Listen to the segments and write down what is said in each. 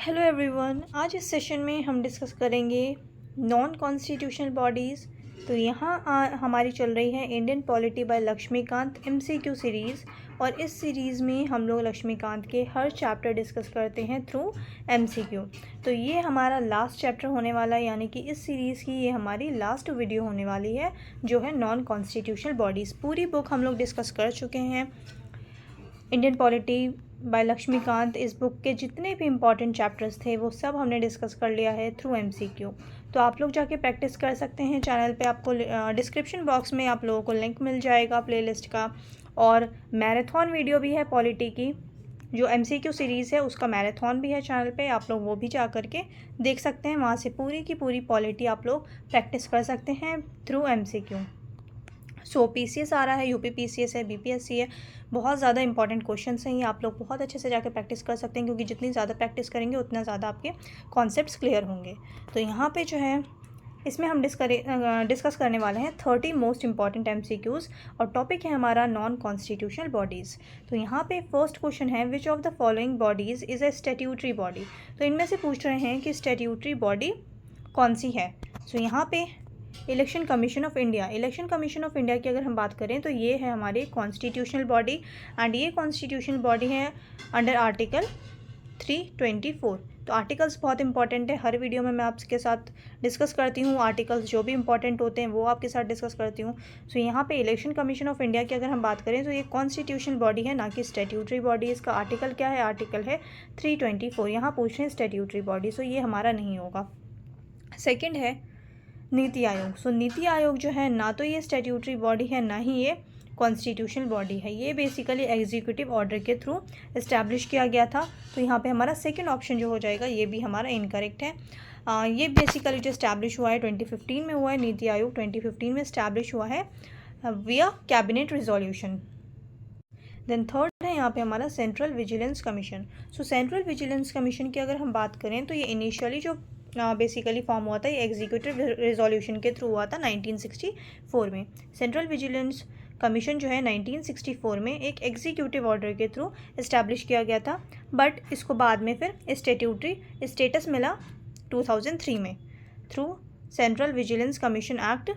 Hello everyone, आज इस session में हम डिस्कस करेंगे नॉन कॉन्स्टिट्यूशनल बॉडीज़। तो यहाँ हमारी चल रही है Indian polity by Lakshmikanth MCQ series. और इस सीरीज़ में हम लोग लक्ष्मीकांत के हर चैप्टर डिस्कस करते हैं थ्रू एमसीक्यू। तो ये हमारा लास्ट चैप्टर होने वाला है, यानी कि इस सीरीज़ की ये हमारी लास्ट वीडियो होने वाली है, जो है नॉन कॉन्स्टिट्यूशनल बॉडीज़। पूरी बुक हम लोग डिस्कस कर चुके हैं। इंडियन पॉलिटी बाय लक्ष्मीकांत, इस बुक के जितने भी इम्पॉर्टेंट चैप्टर्स थे वो सब हमने डिस्कस कर लिया है थ्रू एमसीक्यू। तो आप लोग जाके प्रैक्टिस कर सकते हैं। चैनल पे आपको डिस्क्रिप्शन बॉक्स में आप लोगों को लिंक मिल जाएगा प्लेलिस्ट का। और मैराथन वीडियो भी है पॉलिटी की, जो एमसीक्यू सीरीज़ है उसका मैराथन भी है चैनल पे, आप लोग वो भी जा करके देख सकते हैं। वहाँ से पूरी की पूरी पॉलिटी आप लोग प्रैक्टिस कर सकते हैं थ्रू एमसीक्यू। सो पीसीएस आ रहा है, यूपी पीसीएस है, बीपीएससी है, बहुत ज़्यादा इंपॉर्टेंट क्वेश्चंस हैं। ये आप लोग बहुत अच्छे से जाकर प्रैक्टिस कर सकते हैं, क्योंकि जितनी ज़्यादा प्रैक्टिस करेंगे उतना ज़्यादा आपके कॉन्सेप्ट्स क्लियर होंगे। तो यहाँ पे जो है इसमें हम डिस्कस करने वाले हैं 30 मोस्ट इंपॉर्टेंट एमसीक्यूज़, और टॉपिक है हमारा नॉन कॉन्स्टिट्यूशनल बॉडीज़। तो यहाँ पे फर्स्ट क्वेश्चन है, which of the following bodies is a statutory body. तो इनमें से पूछ रहे हैं कि स्टैट्यूटरी बॉडी कौन सी है। सो यहाँ पे election commission of India. Election commission of India की अगर हम बात करें तो ये है हमारी कॉन्स्टिट्यूशनल बॉडी, एंड ये कॉन्स्टिट्यूशनल बॉडी है अंडर आर्टिकल 324। तो आर्टिकल्स बहुत इंपॉर्टेंट है, हर वीडियो में मैं आपके साथ डिस्कस करती हूँ। आर्टिकल्स जो भी इंपॉर्टेंट होते हैं वो आपके साथ डिस्कस करती हूँ। सो यहाँ पे इलेक्शन कमीशन ऑफ इंडिया की अगर हम बात करें तो ये कॉन्स्टिट्यूशनल बॉडी है, ना कि स्टैट्यूटरी बॉडी। इसका आर्टिकल क्या है? आर्टिकल है 324। यहाँ पूछ रहे हैं स्टैट्यूटरी बॉडी, सो ये हमारा नहीं होगा। सेकेंड है नीति आयोग। सो नीति आयोग जो है, ना तो ये स्टैट्यूटरी बॉडी है, ना ही ये कॉन्स्टिट्यूशनल बॉडी है। ये बेसिकली एग्जीक्यूटिव ऑर्डर के थ्रू इस्टेब्लिश किया गया था। तो यहाँ पे हमारा सेकंड ऑप्शन जो हो जाएगा ये भी हमारा इनकरेक्ट है। ये बेसिकली जो इस्टेब्लिश हुआ है 2015 में हुआ है। नीति आयोग 2015 में इस्टेब्लिश हुआ है विया कैबिनेट रिजोल्यूशन। देन थर्ड है यहाँ पे हमारा central vigilance commission. So central vigilance commission की अगर हम बात करें तो ये इनिशियली जो बेसिकली फॉर्म हुआ था, ये एग्जीक्यूटिव रिजोल्यूशन के थ्रू हुआ था 1964 में। सेंट्रल विजिलेंस कमीशन जो है 1964 में एक एग्जीक्यूटिव ऑर्डर के थ्रू इस्टेब्लिश किया गया था, बट इसको बाद में फिर स्टैट्यूटरी स्टेटस मिला 2003 में through central vigilance commission act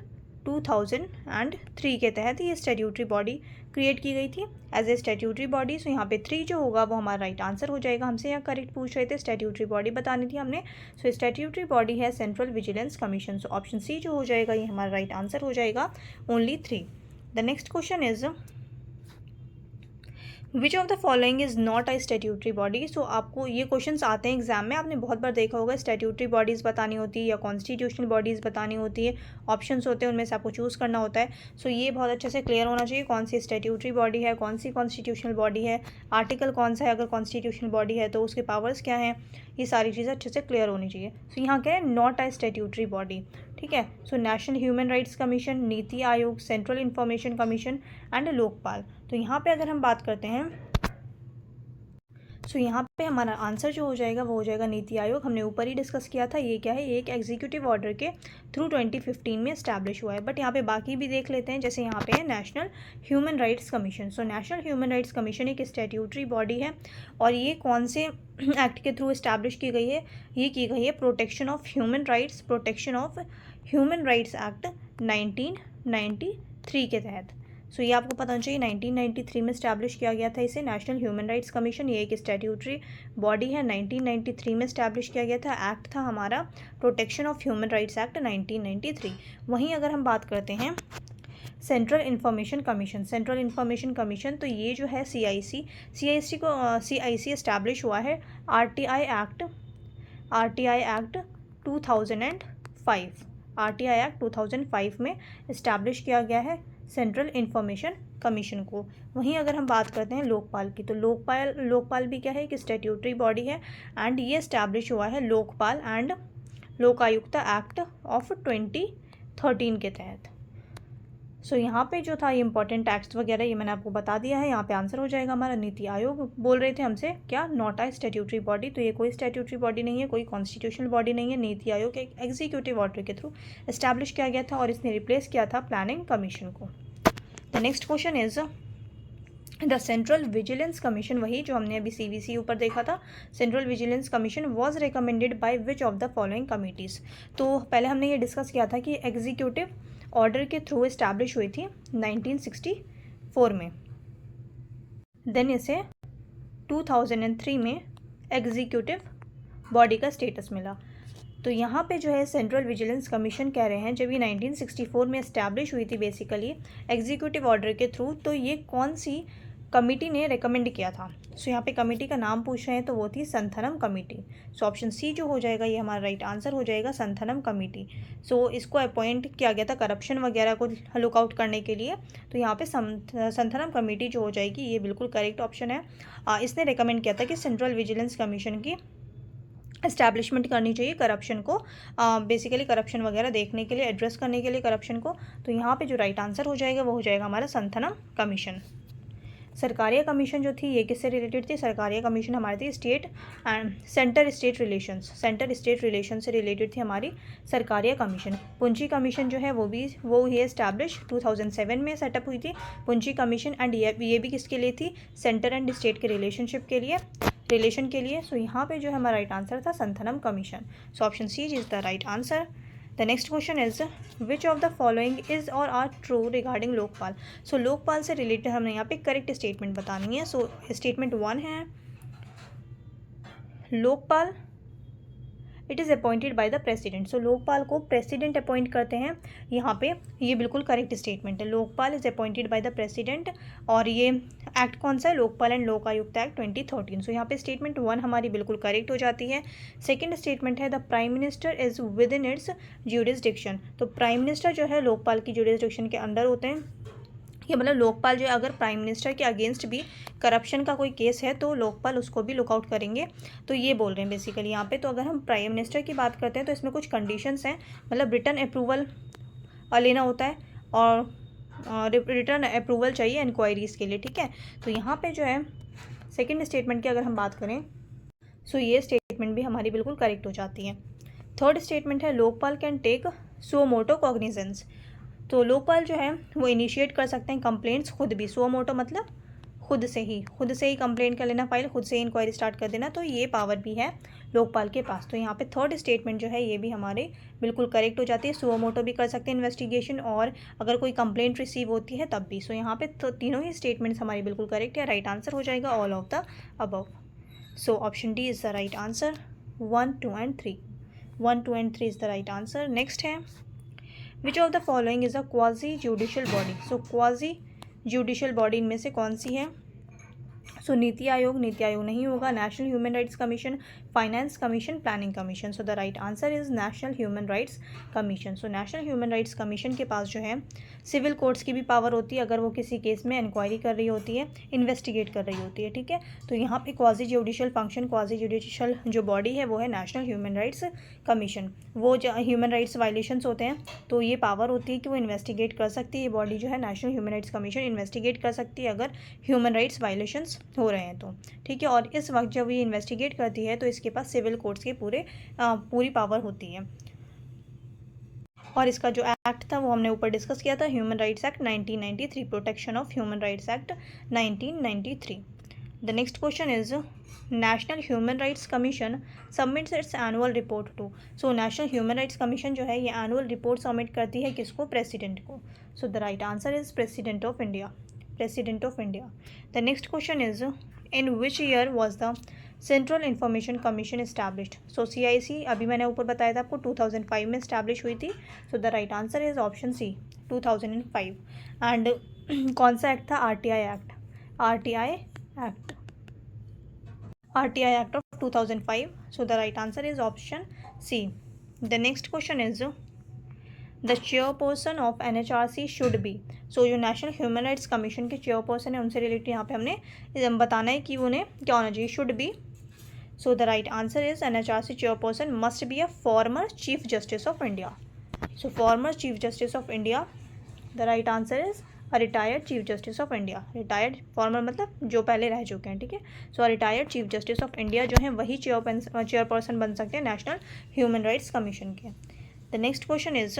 2003 के तहत ये स्टैट्यूटरी बॉडी क्रिएट की गई थी एज ए स्टैट्यूटरी बॉडी। सो यहाँ पे 3 जो होगा वो हमारा राइट आंसर हो जाएगा। हमसे यहाँ करेक्ट पूछ रहे थे, स्टैट्यूटरी बॉडी बतानी थी हमने। सो स्टैट्यूटरी बॉडी है central vigilance commission. So option C जो हो जाएगा ये हमारा राइट आंसर हो जाएगा, only 3। The next question is which of the following is not a statutory body. So आपको ये क्वेश्चंस आते हैं एग्जाम में, आपने बहुत बार देखा होगा। स्टैट्यूटरी बॉडीज़ बतानी होती है या कॉन्स्टिट्यूशनल बॉडीज़ बतानी होती है, ऑप्शंस होते हैं, उनमें से आपको चूज़ करना होता है। सो ये बहुत अच्छे से क्लियर होना चाहिए, कौन सी स्टैट्यूटरी बॉडी है, कौन सी कॉन्स्टिट्यूशनल बॉडी है, आर्टिकल कौन सा है, अगर कॉन्स्टिट्यूशनल बॉडी है तो उसके पावर्स क्या हैं, ये सारी चीज़ें अच्छे से क्लियर होनी चाहिए। सो यहाँ क्या है, नॉट अ स्टैट्यूटरी बॉडी, ठीक है। सो national human rights commission, NITI Aayog, central information commission and Lokpal. तो यहाँ पे अगर हम बात करते हैं सो यहाँ पे हमारा आंसर जो हो जाएगा वो हो जाएगा नीति आयोग। हमने ऊपर ही डिस्कस किया था, ये क्या है, ये एक एग्जीक्यूटिव ऑर्डर के थ्रू 2015 में इस्टेब्लिश हुआ है। बट यहाँ पे बाकी भी देख लेते हैं, जैसे यहाँ पे है नेशनल ह्यूमन राइट्स कमीशन। सो नेशनल ह्यूमन राइट्स कमीशन एक स्टैट्यूटरी बॉडी है, और ये कौन से एक्ट के थ्रू इस्टेब्लिश की गई है? ये की गई है protection of human rights act 1993 के तहत। सो ये आपको पता होना चाहिए, 1993 में इस्टेब्लिश किया गया था इसे, नेशनल ह्यूमन राइट्स कमीशन। ये एक स्टैट्यूटरी बॉडी है, 1993 में इस्टेब्लिश किया गया था। एक्ट था हमारा protection of human rights act 1993। वहीं अगर हम बात करते हैं सेंट्रल इंफॉर्मेशन कमीशन, तो ये जो है सीआईसी इस्टेब्लिश हुआ है आरटीआई एक्ट 2005 में इस्टेब्लिश किया गया है सेंट्रल इंफॉर्मेशन कमीशन को। वहीं अगर हम बात करते हैं लोकपाल की, तो लोकपाल भी क्या है, कि स्टैट्यूटरी बॉडी है, एंड ये इस्टेब्लिश हुआ है Lokpal and Lokayukta act of 2013 के तहत। सो यहाँ पे जो था ये इंपॉर्टेंट टैक्स वगैरह ये मैंने आपको बता दिया है। यहाँ पे आंसर हो जाएगा हमारा नीति आयोग। बोल रहे थे हमसे क्या, नॉट अ स्टैट्यूटरी बॉडी, तो ये कोई स्टैट्यूटरी बॉडी नहीं है, कोई कॉन्स्टिट्यूशनल बॉडी नहीं है। नीति आयोग एक एग्जीक्यूटिव ऑर्डर के थ्रू इस्टेब्लिश किया गया था, और इसने रिप्लेस किया था प्लानिंग कमीशन को। The next question is the central vigilance commission, वही जो हमने अभी CVC ऊपर देखा था, central vigilance commission was recommended by which of the following committees. तो पहले हमने ये डिस्कस किया था कि एग्जीक्यूटिव ऑर्डर के थ्रू इस्टेब्लिश हुई थी 1964 में, देन इसे 2003 में एग्जीक्यूटिव बॉडी का स्टेटस मिला। तो यहाँ पे जो है सेंट्रल विजिलेंस कमीशन कह रहे हैं जब ये 1964 में इस्टेब्लिश हुई थी बेसिकली एग्जीक्यूटिव ऑर्डर के थ्रू, तो ये कौन सी कमिटी ने रेकमेंड किया था। सो यहाँ पे कमेटी का नाम पूछ रहे हैं तो वो थी संथनम कमेटी। सो ऑप्शन सी जो हो जाएगा ये हमारा राइट आंसर हो जाएगा, संथनम कमेटी। सो इसको अपॉइंट किया गया था करप्शन वगैरह को लुकआउट करने के लिए, तो यहाँ पे संथनम कमेटी जो हो जाएगी ये बिल्कुल करेक्ट ऑप्शन है। इसने रिकमेंड किया था कि सेंट्रल विजिलेंस कमीशन की इस्टेब्लिशमेंट करनी चाहिए करप्शन को, बेसिकली करप्शन वगैरह देखने के लिए, एड्रेस करने के लिए करप्शन को। तो यहाँ पे जो राइट आंसर हो जाएगा वो हो जाएगा हमारा संथनम कमीशन। सरकारिया कमीशन जो थी ये किससे रिलेटेड थी, सरकारिया कमीशन हमारी थी state and centre state relations, centre state relation से रिलेटेड थी हमारी सरकारिया कमीशन। पुंची कमीशन जो है वो ही एस्टैब्लिश 2007 में सेटअप हुई थी पुंची कमीशन, एंड ये भी किसके लिए थी, सेंटर एंड स्टेट के रिलेशनशिप के लिए, रिलेशन के लिए। सो यहाँ पे जो है हमारा राइट आंसर था Santhanam commission. So option C is the right answer. The next question is which of the following is और are true regarding Lokpal. So Lokpal से रिलेटेड हमने यहाँ पे करेक्ट स्टेटमेंट बतानी है। सो स्टेटमेंट 1 है, Lokpal it is appointed by the president. So Lokpal को president appoint करते हैं, यहाँ पे ये बिल्कुल करेक्ट स्टेटमेंट है, Lokpal is appointed by the president. और ये एक्ट कौन सा है, लोकपाल एंड लोक आयुक्त एक्ट 2013। सो यहाँ पे स्टेटमेंट 1 हमारी बिल्कुल करेक्ट हो जाती है। सेकंड स्टेटमेंट है the prime minister is with in its jurisdiction. तो प्राइम मिनिस्टर जो है लोकपाल की ज्यूरिसडिक्शन के अंडर होते हैं, ये मतलब लोकपाल जो है अगर प्राइम मिनिस्टर के अगेंस्ट भी करप्शन का कोई केस है तो लोकपाल उसको भी लुकआउट करेंगे। तो ये बोल रहे हैं बेसिकली यहाँ पे। तो अगर हम प्राइम मिनिस्टर की बात करते हैं तो इसमें कुछ कंडीशंस हैं, मतलब रिटर्न अप्रूवल लेना होता है और रिटर्न अप्रूवल चाहिए इंक्वायरीज़ के लिए, ठीक है। तो यहाँ पे जो है सेकेंड स्टेटमेंट की अगर हम बात करें सो ये स्टेटमेंट भी हमारी बिल्कुल करेक्ट हो जाती है। थर्ड स्टेटमेंट है Lokpal can take suo motu cognizance. तो लोकपाल जो है वो इनिशिएट कर सकते हैं कंप्लेंट्स खुद भी, सो मोटो मतलब खुद से ही कंप्लेंट कर लेना, फाइल खुद से ही इंक्वायरी स्टार्ट कर देना, तो ये पावर भी है लोकपाल के पास। तो यहाँ पे थर्ड स्टेटमेंट जो है ये भी हमारे बिल्कुल करेक्ट हो जाती है, सो मोटो भी कर सकते हैं इन्वेस्टिगेशन, और अगर कोई कंप्लेंट रिसीव होती है तब भी। सो यहाँ पे तो तीनों ही स्टेटमेंट्स हमारी बिल्कुल करेक्ट है, राइट आंसर हो जाएगा all of the above. So option D is the right answer, 1, 2 and 3, 1, 2 and 3 is the right answer. Next है which of the following is a quasi judicial body. So quasi judicial body इनमें से कौन सी है। सो नीति आयोग नहीं होगा, national human rights commission, finance commission, planning commission. So the right answer is national human rights commission. So national human rights commission के पास जो है सिविल कोर्ट्स की भी पावर होती है अगर वो किसी केस में इंक्वायरी कर रही होती है, इन्वेस्टिगेट कर रही होती है, ठीक है। तो यहाँ पे quasi judicial function, quasi judicial जो बॉडी है वो है नेशनल ह्यूमन राइट्स कमीशन। वो जो ह्यूमन राइट्स वायलेशंस होते हैं तो ये पावर होती है कि वो इन्वेस्टिगेट कर सकती है, ये बॉडी जो है national human rights commission investigate कर सकती है अगर ह्यूमन राइट्स वायलेशंस हो रहे हैं तो, ठीक है। और इस वक्त जब ये इन्वेस्टिगेट करती है तो इसके पास सिविल कोर्ट्स के पूरी पावर होती है। और इसका जो एक्ट था वो हमने ऊपर डिस्कस किया था, human rights act 1993, protection of human rights act 1993। The next question is national human rights commission submits its annual report to. So national human rights commission जो है ये एनुअल रिपोर्ट सबमिट करती है किसको, प्रेसिडेंट को। So the right answer is president of India, president of India. The next question is in which year was the central information commission established. So CIC अभी मैंने ऊपर बताया था आपको 2005 में इस्टेब्लिश हुई थी। So the right answer is option C 2005। And कौन सा एक्ट था, RTI act, RTI act of 2005। So the right answer is option C. The next question is the chairperson of NHRC should be. So जो national human rights commission के chairperson है उनसे related यहाँ पे हमने बताना है कि उन्हें क्या होना चाहिए, should be. So the right answer is NHRC chairperson must be a former chief justice of India. So former chief justice of India, the right answer is a retired chief justice of India. Retired, former मतलब जो पहले रह चुके हैं, ठीक है। सो retired chief justice of India जो है वही चेयरपर्सन बन सकते हैं नेशनल ह्यूमन राइट्स कमीशन के। The next question is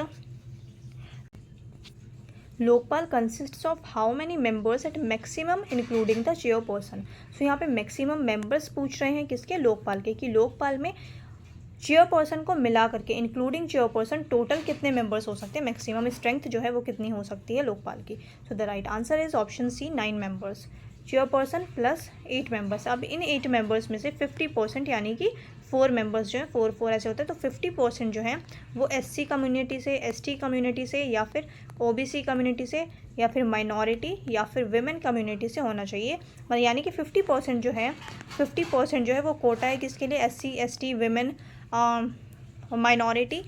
Lokpal consists of how many members at maximum including the chairperson. So यहाँ पे मैक्सिमम मेंबर्स पूछ रहे हैं किसके, लोकपाल के, कि लोकपाल में चेयरपर्सन को मिला करके इंक्लूडिंग चेयरपर्सन टोटल कितने मेंबर्स हो सकते हैं, मैक्सिमम स्ट्रेंथ जो है वो कितनी हो सकती है लोकपाल की। So the right answer is option C 9 members, chairperson plus 8 members. अब इन 8 मेंबर्स में से 50% यानी कि 4 मेंबर्स जो है 4 ऐसे होते हैं, तो 50% जो है वो SC कम्युनिटी से, ST कम्युनिटी से, या फिर OBC कम्युनिटी से, या फिर माइनॉरिटी, या फिर विमेन कम्युनिटी से होना चाहिए। यानी कि 50% जो है 50% जो है वो कोटा है किसके लिए, SC ST विमेन माइनॉरिटी।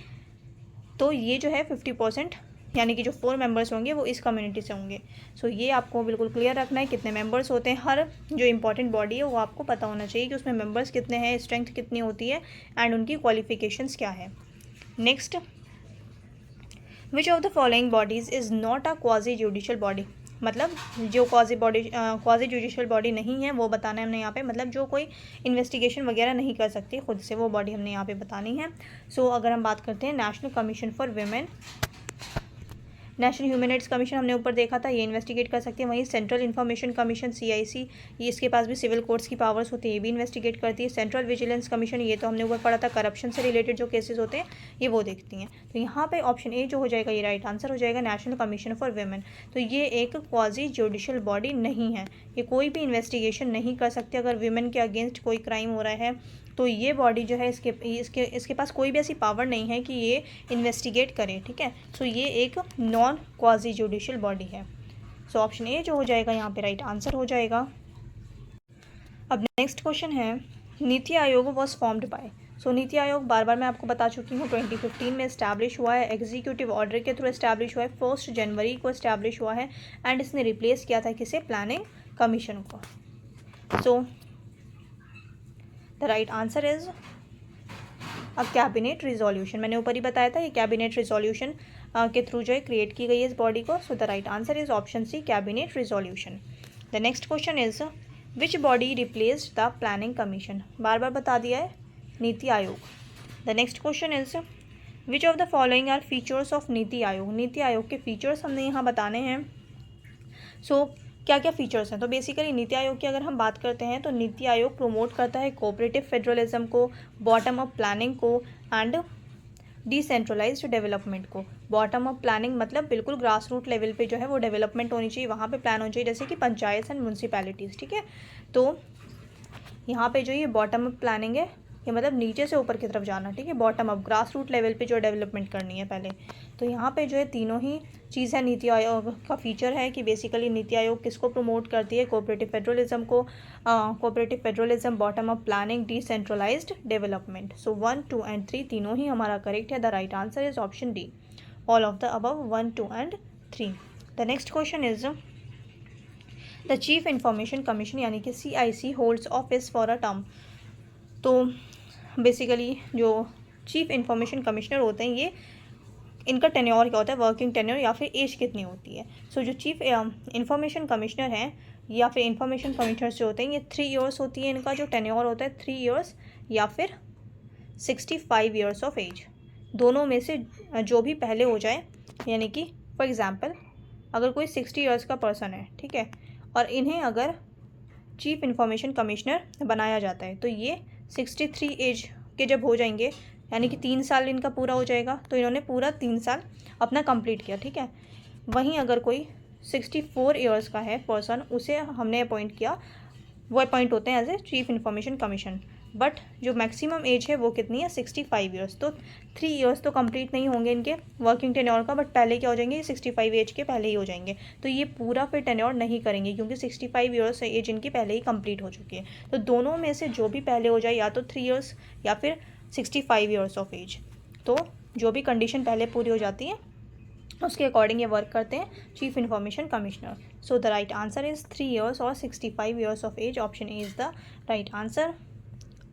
तो ये जो है 50% यानी कि जो 4 मेंबर्स होंगे वो इस कम्युनिटी से होंगे। सो ये आपको बिल्कुल क्लियर रखना है कितने मेंबर्स होते हैं। हर जो इंपॉर्टेंट बॉडी है वो आपको पता होना चाहिए कि उसमें मेंबर्स कितने हैं, स्ट्रेंथ कितनी होती है, एंड उनकी क्वालिफिकेशंस क्या है। Next, which of the following bodies is not a quasi judicial body. मतलब जो क्वाजी जुडिशियल बॉडी नहीं है वो बताना है हमने यहाँ पे, मतलब जो कोई इन्वेस्टिगेशन वगैरह नहीं कर सकती खुद से, वो बॉडी हमने यहाँ पे बतानी है। सो अगर हम बात करते हैं national commission for women, national human rights commission हमने ऊपर देखा था, ये इन्वेस्टिगेट कर सकती है। वहीं सेंट्रल इन्फॉर्मेशन कमीशन CIC, ये इसके पास भी सिविल कोर्ट्स की पावर्स होती है, ये भी इन्वेस्टिगेट करती है। सेंट्रल विजिलेंस कमीशन, ये तो हमने ऊपर पढ़ा था, करप्शन से रिलेटेड जो केसेस होते हैं ये वो देखती हैं। तो यहाँ पे ऑप्शन ए जो हो जाएगा ये राइट आंसर हो जाएगा, नेशनल कमीशन फॉर वुमेन। तो ये एक क्वाजी जुडिशियल बॉडी नहीं है, ये कोई भी इन्वेस्टिगेशन नहीं कर सकती अगर वीमेन के अगेंस्ट कोई क्राइम हो रहा है। तो ये बॉडी जो है इसके पास कोई भी ऐसी पावर नहीं है कि ये इन्वेस्टिगेट करे, ठीक है। सो ये एक नॉन क्वाजी जुडिशियल बॉडी है। सो ऑप्शन ए जो हो जाएगा यहाँ पे राइट आंसर हो जाएगा। अब नेक्स्ट क्वेश्चन है, नीति आयोग वॉज फॉर्म्ड बाय। सो नीति आयोग बार बार मैं आपको बता चुकी हूँ 2015 में इस्टेब्लिश हुआ है, एग्जीक्यूटिव ऑर्डर के थ्रू इस्टेब्लिश हुआ है, 1 जनवरी को इस्टेब्लिश हुआ है, एंड इसने रिप्लेस किया था किसे, प्लानिंग कमीशन को। So the right answer is a cabinet resolution. मैंने ऊपर ही बताया था ये कैबिनेट रिजोल्यूशन के थ्रू जो है क्रिएट की गई है इस बॉडी को। So the right answer is option C, cabinet resolution. The next question is which body replaced the planning commission. बार बार बता दिया है, NITI Aayog. The next question is which of the following are features of NITI Aayog. NITI Aayog के features हमने यहाँ बताने हैं। सो क्या क्या फीचर्स हैं, तो बेसिकली नीति आयोग की अगर हम बात करते हैं तो नीति आयोग प्रमोट करता है कोऑपरेटिव फेडरलिज्म को, बॉटम अप प्लानिंग को, एंड डिसेंट्रलाइज्ड डेवलपमेंट को। बॉटम अप प्लानिंग मतलब बिल्कुल ग्रास रूट लेवल पे जो है वो डेवलपमेंट होनी चाहिए, वहाँ पे प्लान होनी चाहिए, जैसे कि पंचायत एंड म्यूनसिपैलिटीज़, ठीक है। तो यहाँ पे जो ये बॉटम अप प्लानिंग है ये मतलब नीचे से ऊपर की तरफ जाना, ठीक है, bottom up grass root level पे जो डेवलपमेंट करनी है पहले। तो यहाँ पे जो है तीनों ही चीज़ है नीति आयोग का फीचर है कि बेसिकली नीति आयोग किसको प्रमोट करती है, कोऑपरेटिव फेडरलिज्म को, cooperative federalism, bottom up planning, decentralised development. So 1, 2 and 3 तीनों ही हमारा करेक्ट है। The right answer is option D, all of the above 1, 2 and 3। The next question is the chief information commission यानी कि CIC holds office for a term. So basically जो chief information commissioner होते हैं ये इनका tenure क्या होता है, वर्किंग टेन्योर या फिर एज कितनी होती है। सो जो चीफ इंफॉर्मेशन कमिश्नर हैं या फिर इंफॉर्मेशन कमिश्नर्स जो होते हैं ये 3 ईयर्स होती है, इनका जो टेन्योर होता है 3 ईयर्स या फिर 65 ईयर्स ऑफ एज, दोनों में से जो भी पहले हो जाए। यानी कि फॉर एग्जांपल अगर कोई 60 ईयर्स का पर्सन है, ठीक है, और इन्हें अगर चीफ इंफॉर्मेशन कमिश्नर बनाया जाता है तो ये 63 एज के जब हो जाएंगे यानी कि 3 साल इनका पूरा हो जाएगा, तो इन्होंने पूरा 3 साल अपना कंप्लीट किया, ठीक है। वहीं अगर कोई 64 ईयर्स का है पर्सन, उसे हमने अपॉइंट किया, वो अपॉइंट होते हैं as a chief information commission, but जो मैक्सिमम एज है वो कितनी है, 65 ईयर्स। तो 3 ईयर्स तो कंप्लीट नहीं होंगे इनके वर्किंग टेन्योर का, बट पहले क्या हो जाएंगे, 65 एज के पहले ही हो जाएंगे। तो ये पूरा फिर टेन्योर नहीं करेंगे क्योंकि 65 ईयर्स एज इनकी पहले ही कंप्लीट हो चुकी है। तो दोनों में से जो भी पहले हो जाए, या तो 3 ईयर्स या फिर 65 ईयर्स ऑफ एज, तो जो भी कंडीशन पहले पूरी हो जाती है उसके अकॉर्डिंग ये वर्क करते हैं chief information commissioner. So the right answer is 3 years और 65 years of age. Option A is the right answer,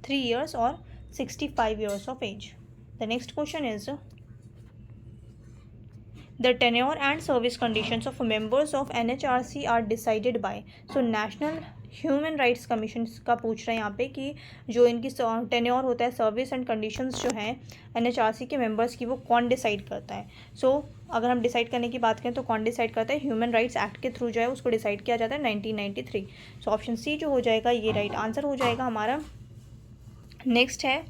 3 years or 65 years of age. The next question is the tenure and service conditions of members of NHRC are decided by. So National human rights commission का पूछ रहे हैं यहाँ पे कि जो इनकी tenure होता है, सर्विस एंड कंडीशंस जो हैं NHRC के मेंबर्स की, वो कौन डिसाइड करता है। सो अगर हम डिसाइड करने की बात करें तो कौन डिसाइड करता है, ह्यूमन राइट्स एक्ट के थ्रू जो है उसको डिसाइड किया जाता है 1993। सो ऑप्शन सी जो हो जाएगा ये राइट आंसर हो जाएगा हमारा। नेक्स्ट है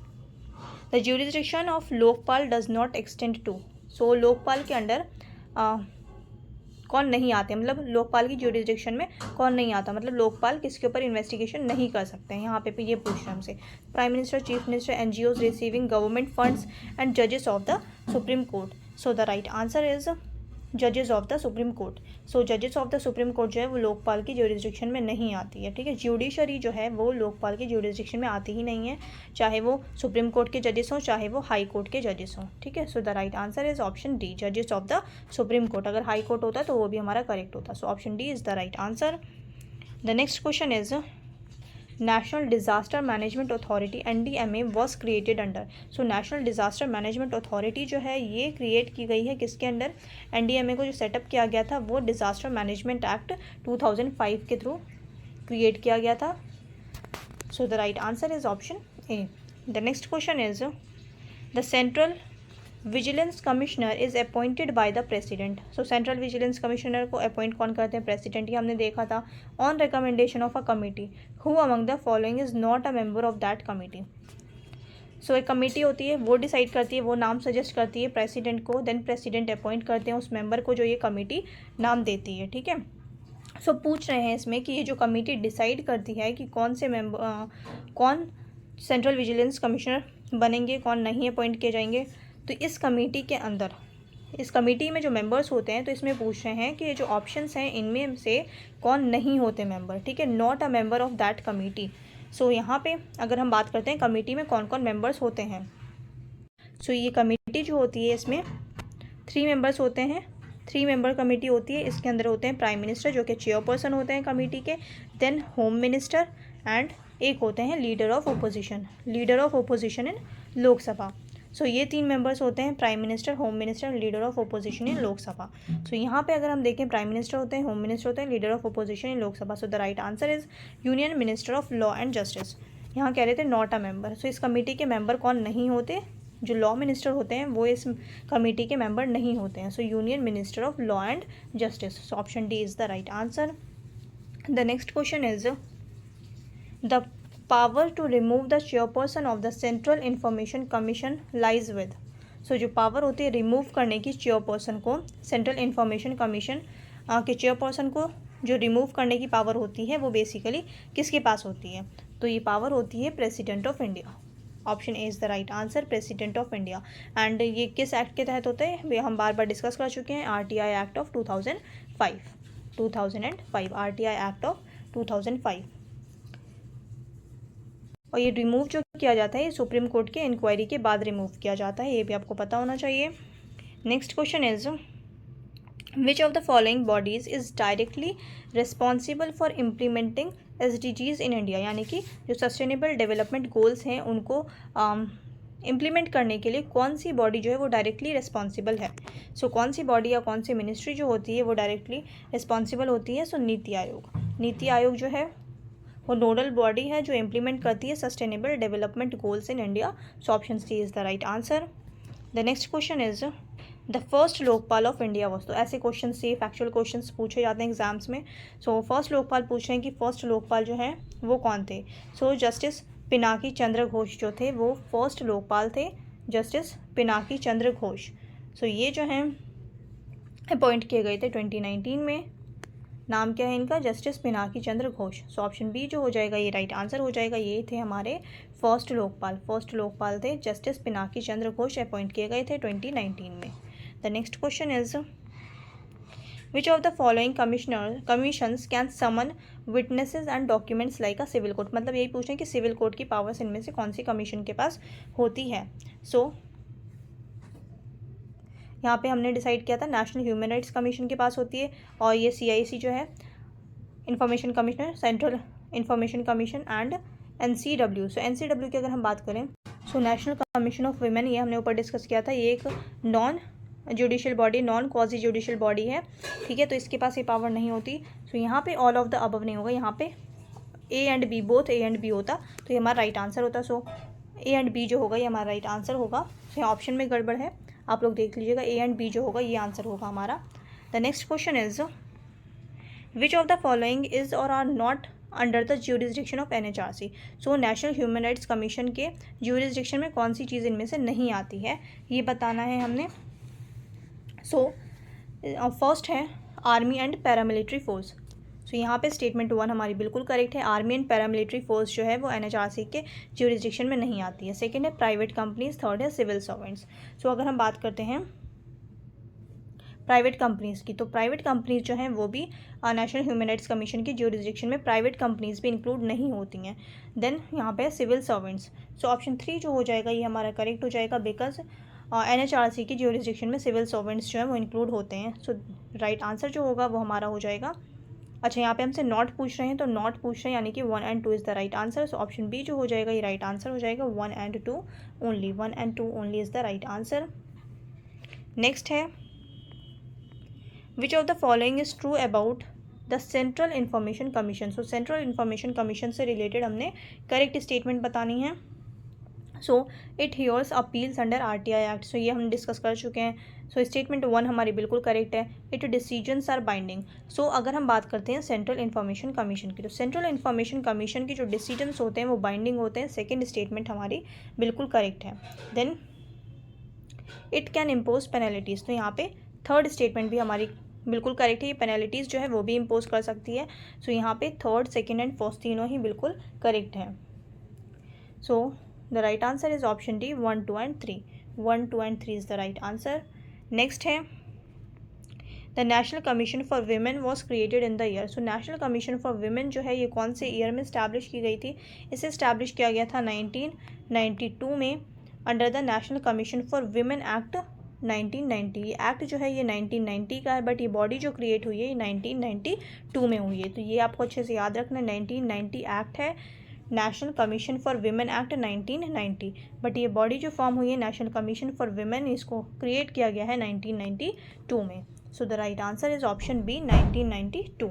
the jurisdiction of Lokpal does not extend to. So Lokpal के अंडर कौन नहीं आते, मतलब लोकपाल की ज्यूरिसडिक्शन में कौन नहीं आता, मतलब लोकपाल किसके ऊपर इन्वेस्टिगेशन नहीं कर सकते हैं। यहाँ पे ये पूछ रहे हैं हमसे, prime minister, chief minister, NGOs receiving government funds and जजेस of the supreme court. So the right answer is जजेस ऑफ द सुप्रीम कोर्ट। सो जजेस ऑफ द सुप्रीम कोर्ट जो है वो लोकपाल की ज्यूरिसडिक्शन में नहीं आती है, ठीक है। ज्यूडिशरी जो है वो लोकपाल की ज्यूरिसडिक्शन में आती ही नहीं है, चाहे वो सुप्रीम कोर्ट के जजेस हों चाहे वो हाई कोर्ट के जजेस हों, ठीक है। So the right answer is option D, जजेस ऑफ द सुप्रीम कोर्ट। अगर हाई कोर्ट होता तो वो भी हमारा करेक्ट होता। सो option D is the right answer. The next question is national disaster management authority NDMA was created under. So national disaster management authority जो है ये क्रिएट की गई है किसके अंडर, NDMA को जो सेटअप किया गया था वो डिज़ास्टर मैनेजमेंट एक्ट 2005 के थ्रू क्रिएट किया गया था। So the right answer is option A. The next question is the central vigilance commissioner is appointed by the president. So central vigilance commissioner को अपॉइंट कौन करते हैं, प्रेसिडेंट। ये हमने देखा था। On recommendation of a committee who among the following is not a member of that committee. So एक committee होती है, वो डिसाइड करती है, वो नाम सजेस्ट करती है प्रेसिडेंट को, देन प्रेसिडेंट अपॉइंट करते हैं उस मेंबर को जो ये कमेटी नाम देती है, ठीक है। सो पूछ रहे हैं इसमें कि ये जो कमेटी डिसाइड करती है कि कौन से कौन सेंट्रल विजिलेंस कमिश्नर बनेंगे, कौन नहीं अपॉइंट किए जाएंगे। तो इस कमेटी के अंदर, इस कमेटी में जो मेंबर्स होते हैं, तो इसमें पूछ रहे हैं कि ये जो ऑप्शंस हैं इनमें से कौन नहीं होते मेंबर, ठीक है, not a member of that committee. So यहाँ पे अगर हम बात करते हैं कमेटी में कौन कौन मेंबर्स होते हैं, सो ये कमेटी जो होती है इसमें 3 मेंबर्स होते हैं। 3 मेंबर कमेटी होती है। इसके अंदर होते हैं प्राइम मिनिस्टर जो कि चेयरपर्सन होते हैं कमेटी के, देन होम मिनिस्टर एंड एक होते हैं leader of opposition in Lok Sabha. So ये 3 मेंबर्स होते हैं, prime minister, home minister, leader of opposition in Lok Sabha. So यहाँ पे अगर हम देखें प्राइम मिनिस्टर होते हैं, होम मिनिस्टर होते हैं, leader of opposition in Lok Sabha. So the right answer is union minister of law and justice. यहाँ कह रहे थे नॉट अ मेंबर। सो इस कमेटी के मेंबर कौन नहीं होते, जो लॉ मिनिस्टर होते हैं वो इस कमेटी के मेंबर नहीं होते हैं। So union minister of law and justice. So option D is the right answer. The next question is the power to remove the chairperson of the central information commission lies with. So जो power होती है remove करने की chairperson को, central information commission के chairperson को जो remove करने की पावर होती है वो बेसिकली किसके पास होती है, तो ये पावर होती है president of India. Option A is the right answer, president of India. And ये किस एक्ट के तहत होता है, वे हम बार बार डिस्कस कर चुके हैं, RTI act of 2005 RTI act of 2005। और ये रिमूव जो किया जाता है ये सुप्रीम कोर्ट के इंक्वायरी के बाद रिमूव किया जाता है, ये भी आपको पता होना चाहिए। Next question is which of the following bodies is directly responsible for implementing SDGs in India. यानी कि जो सस्टेनेबल डेवलपमेंट गोल्स हैं उनको इम्प्लीमेंट करने के लिए कौन सी बॉडी जो है वो डायरेक्टली रिस्पॉन्सिबल है। सो कौन सी बॉडी या कौन सी मिनिस्ट्री जो होती है वो डायरेक्टली रिस्पॉन्सिबल होती है। सो नीति आयोग। नीति आयोग जो है वो नोडल बॉडी है जो इम्प्लीमेंट करती है sustainable development goals in India. So option C is the right answer. The next question is the first Lokpal of India was. तो ऐसे क्वेश्चन से फैक्चुअल क्वेश्चन पूछे जाते हैं एग्जाम्स में। सो फर्स्ट लोकपाल पूछ रहे हैं कि फर्स्ट लोकपाल जो है वो कौन थे। सो जस्टिस पिनाकी चंद्र घोष जो थे वो फर्स्ट लोकपाल थे, जस्टिस पिनाकी चंद्र घोष। सो ये जो हैं अपॉइंट किए गए थे 2019 में। नाम क्या है इनका, जस्टिस पिनाकी चंद्र घोष। सो ऑप्शन बी जो हो जाएगा ये राइट आंसर हो जाएगा। ये थे हमारे फर्स्ट लोकपाल थे जस्टिस पिनाकी चंद्र घोष, अपॉइंट किए गए थे 2019 में। The next question is which of the following commissions can summon witnesses and documents like a civil court. मतलब यही पूछ रहे हैं कि सिविल कोर्ट की पावर्स इनमें से कौन सी कमीशन के पास होती है। सो यहाँ पे हमने डिसाइड किया था नेशनल ह्यूमन राइट्स कमीशन के पास होती है, और ये CIC जो है information commissioner, central information commission and NCW। So NCW की अगर हम बात करें सो नेशनल कमीशन ऑफ वुमेन, ये हमने ऊपर डिस्कस किया था, ये एक non judicial body, non quasi judicial body है, ठीक है। तो इसके पास ये पावर नहीं होती। सो यहाँ पे ऑल ऑफ द अबव नहीं होगा, यहाँ पे A and B, both A and B होता तो ये हमारा राइट आंसर होता। सो ए एंड बी जो होगा ये हमारा राइट आंसर होगा। तो यहाँ ऑप्शन में गड़बड़ है, आप लोग देख लीजिएगा, ए एंड बी जो होगा ये आंसर होगा हमारा। The next question is which of the following is और are not under the jurisdiction of NHRC। So national human rights commission के ज्यूरिसडिक्शन में कौन सी चीज़ इनमें से नहीं आती है, ये बताना है हमने। सो फर्स्ट है आर्मी एंड पैरामिलिट्री फोर्स। सो यहाँ पे स्टेटमेंट 1 हमारी बिल्कुल करेक्ट है, आर्मी एंड पैरामिलिट्री फोर्स जो है वो NHRC के ज्यूरिसडिक्शन में नहीं आती है। सेकेंड है प्राइवेट कंपनीज, थर्ड है सिविल सर्वेंट्स। सो अगर हम बात करते हैं प्राइवेट कंपनीज़ की, तो प्राइवेट कंपनीज जो हैं वो भी नेशनल ह्यूमन राइट्स कमीशन की ज्यूरिसडिक्शन में प्राइवेट कंपनीज भी इंक्लूड नहीं होती हैं। देन यहाँ पे सिविल सर्वेंट्स। सो ऑप्शन 3 जो हो जाएगा ये हमारा करेक्ट हो जाएगा, बिकॉज NHRC की ज्यूरिसडिक्शन में सिविल सर्वेंट्स जो है वो इंक्लूड होते हैं। सो राइट आंसर जो होगा वो हमारा हो जाएगा। अच्छा, यहाँ पे हमसे नॉट पूछ रहे हैं, तो नॉट पूछ रहे हैं यानी कि 1 and 2 is the right answer. So option B जो हो जाएगा ये राइट आंसर हो जाएगा, 1 and 2 only, 1 and 2 only is the right answer. Next है which of the following is true about the central information commission. So central information commission से related हमने correct statement बतानी है। So it hears appeals under RTI act. So ये हम discuss कर चुके हैं। सो स्टेटमेंट 1 हमारी बिल्कुल करेक्ट है, इट डिसीजंस आर बाइंडिंग। सो अगर हम बात करते हैं सेंट्रल इन्फॉर्मेशन कमीशन की, तो सेंट्रल इन्फॉर्मेशन कमीशन की जो डिसीजंस होते हैं वो बाइंडिंग होते हैं। सेकेंड स्टेटमेंट हमारी बिल्कुल करेक्ट है। Then it can impose penalties. तो यहाँ पे थर्ड स्टेटमेंट भी हमारी बिल्कुल करेक्ट है, ये पेनल्टीज़ जो है वो भी इम्पोज कर सकती है। सो यहाँ पे थर्ड, सेकेंड एंड फर्स्ट तीनों ही बिल्कुल करेक्ट हैं। So the right answer is option D, 1, 2 and 3। 1, 2 and 3 is the right answer. Next है the national commission for women was created in the year. So national commission for women जो है ये कौन से year में establish की गई थी, इसे इस्टेब्लिश किया गया था 1992 में under the national commission for women act 1990। ये एक्ट जो है ये 1990 का है, बट ये बॉडी जो क्रिएट हुई है ये 1992 में हुई है। तो ये आपको अच्छे से याद रखना, 1990 एक्ट है, national commission for women act 1990, but ये बॉडी जो फॉर्म हुई है नेशनल कमीशन फॉर वीमेन, इसको क्रिएट किया गया है 1992 में। So the right answer is option B, 1992। तो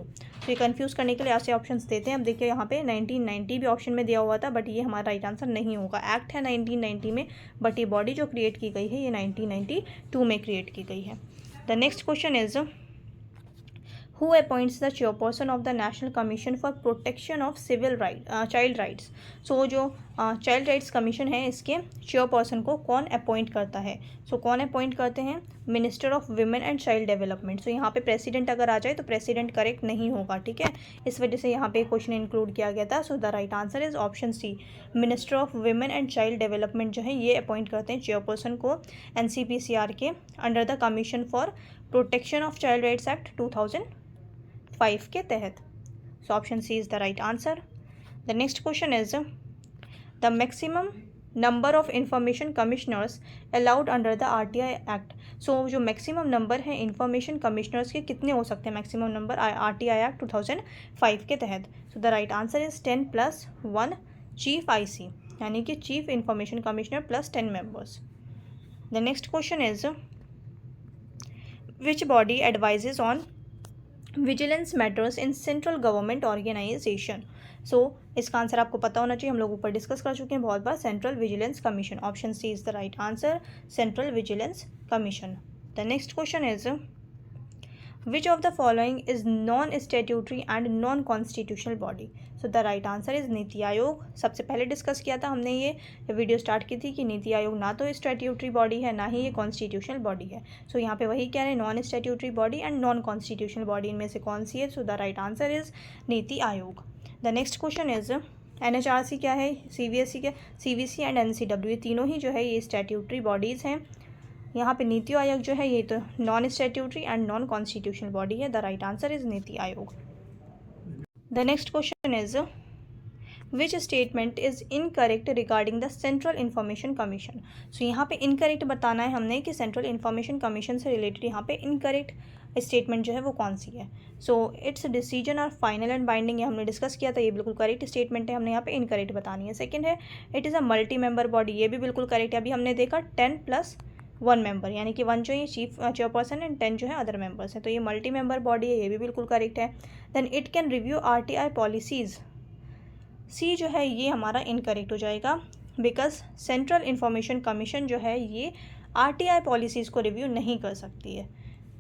ये कंफ्यूज करने के लिए ऐसे ऑप्शंस देते हैं। अब देखिए यहाँ पे 1990 भी ऑप्शन में दिया हुआ था, बट ये हमारा राइट आंसर नहीं होगा। एक्ट है 1990 में, बट ये बॉडी जो क्रिएट की गई है ये 1992 में क्रिएट की गई है। The next question is who appoints the chairperson of the National Commission for Protection of Civil Right Child Rights। सो जो चाइल्ड राइट्स कमीशन है इसके चेयरपर्सन को कौन अपॉइंट करता है। सो कौन अपॉइंट करते हैं, minister of women and child development. So यहाँ पे प्रेसिडेंट अगर आ जाए तो प्रेसिडेंट करेक्ट नहीं होगा, ठीक है, इस वजह से यहाँ पे क्वेश्चन इंक्लूड किया गया था। So the right answer is option C, minister of women and child development जो है ये अपॉइंट करते हैं चेयरपर्सन को NCPCR के under the commission for protection of child rights act 2005 के तहत। So option C is the right answer. The next question is the maximum number of information commissioners allowed under the RTI act. So जो maximum number है information commissioners के कितने हो सकते हैं, maximum number RTI act 2005 के तहत। So the right answer is 10 + 1 chief IC, यानी कि chief information commissioner plus 10 members. The next question is which body advises on vigilance matters in central government organisation. So इसका answer आपको पता होना चाहिए, हम लोग ऊपर डिस्कस कर चुके हैं बहुत बार, central vigilance commission. Option C is the right answer, central vigilance commission. The next question is which of the following is non statutory and non constitutional body. So the right answer is NITI Aayog. सबसे पहले discuss किया था हमने, ये video start की थी कि नीति आयोग ना तो स्टैट्यूटरी बॉडी है ना ही ये कॉन्स्टिट्यूशनल बॉडी है। सो यहाँ पे वही कह रहे हैं, non statutory body and non constitutional body, इनमें से कौन सी है। So the right answer is NITI Aayog. The next question is NHRC क्या है, CBSE एंड NCW, ये तीनों ही जो है ये स्टैट्यूटरी बॉडीज़ हैं। यहाँ पे नीति आयोग जो है ये तो non statutory and non constitutional body है। The right answer is NITI Aayog. The next question is which statement is incorrect regarding the central information commission. So यहाँ पे इनकरेक्ट बताना है हमने कि सेंट्रल इन्फॉर्मेशन कमीशन से रिलेटेड यहाँ पे इनकरेक्ट स्टेटमेंट जो है वो कौन सी है। So its decision are final and binding, ये हमने डिस्कस किया था, ये बिल्कुल करेक्ट स्टेटमेंट है, हमने यहाँ पे इनकरेक्ट बतानी है। सेकंड है it is a multi member body, ये भी बिल्कुल करेक्ट है। अभी हमने देखा 10 + 1 मेंबर, यानी कि 1 जो ये चीफ चेयरपर्सन एंड 10 जो है अदर मेंबर्स हैं, तो ये मल्टी मेंबर बॉडी है, ये भी बिल्कुल करेक्ट है। Then it can review RTI policies C जो है ये हमारा इनकरेक्ट हो जाएगा, बिकॉज सेंट्रल इंफॉर्मेशन कमीशन जो है ये आरटीआई पॉलिसीज़ को रिव्यू नहीं कर सकती है।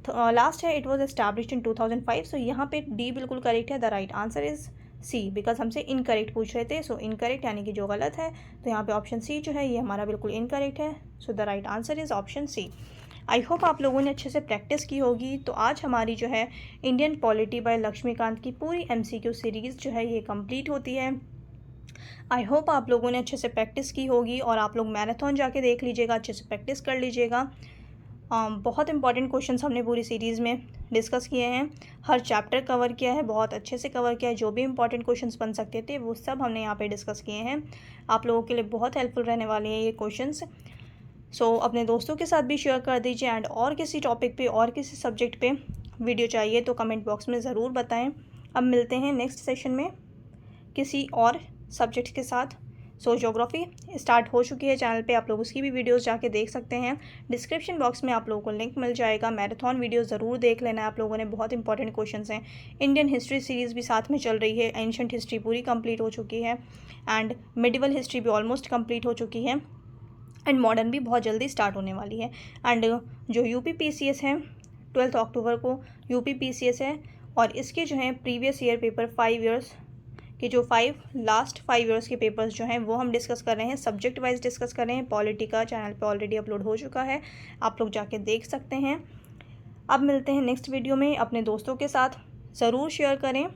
तो लास्ट है, it was established in 2005। So यहाँ पे डी बिल्कुल करेक्ट है। The right answer is C, because हमसे इनकरेक्ट पूछ रहे थे। सो इनकरेक्ट यानी कि जो गलत है, तो यहाँ पे ऑप्शन सी जो है ये हमारा बिल्कुल इनकरेक्ट है। So the right answer is option C. I hope आप लोगों ने अच्छे से प्रैक्टिस की होगी। तो आज हमारी जो है इंडियन पॉलिटी बाय लक्ष्मीकांत की पूरी MCQ सीरीज़ जो है ये कंप्लीट होती है। आई होप आप लोगों ने अच्छे से प्रैक्टिस की होगी और आप लोग मैराथन जाके देख लीजिएगा, अच्छे से प्रैक्टिस कर लीजिएगा। बहुत इंपॉर्टेंट क्वेश्चंस हमने पूरी सीरीज़ में डिस्कस किए हैं, हर चैप्टर कवर किया है, बहुत अच्छे से कवर किया है। जो भी इंपॉर्टेंट क्वेश्चंस बन सकते थे वो सब हमने यहाँ पे डिस्कस किए हैं। आप लोगों के लिए बहुत हेल्पफुल रहने वाले हैं ये क्वेश्चंस। सो अपने दोस्तों के साथ भी शेयर कर दीजिए। एंड और किसी टॉपिक पे और किसी सब्जेक्ट पे वीडियो चाहिए तो कमेंट बॉक्स में ज़रूर बताएं। अब मिलते हैं नेक्स्ट सेशन में किसी और सब्जेक्ट के साथ। सो ज्योग्राफी स्टार्ट हो चुकी है चैनल पे, आप लोग उसकी भी वीडियोस जाके देख सकते हैं। डिस्क्रिप्शन बॉक्स में आप लोगों को लिंक मिल जाएगा। मैराथन वीडियो ज़रूर देख लेना है आप लोगों ने, बहुत इंपॉर्टेंट क्वेश्चंस हैं। इंडियन हिस्ट्री सीरीज़ भी साथ में चल रही है। एंशंट हिस्ट्री पूरी कंप्लीट हो चुकी है एंड मिडिवल हिस्ट्री भी ऑलमोस्ट कंप्लीट हो चुकी है एंड मॉडर्न भी बहुत जल्दी स्टार्ट होने वाली है। एंड जो UPPCS है 12 अक्टूबर को UPPCS है और इसके जो हैं प्रीवियस ईयर पेपर 5 ईयर्स कि जो लास्ट 5 ईयर्स के पेपर्स जो हैं वो हम डिस्कस कर रहे हैं, सब्जेक्ट वाइज डिस्कस कर रहे हैं। पॉलिटी का चैनल पे ऑलरेडी अपलोड हो चुका है, आप लोग जाके देख सकते हैं। अब मिलते हैं नेक्स्ट वीडियो में। अपने दोस्तों के साथ ज़रूर शेयर करें।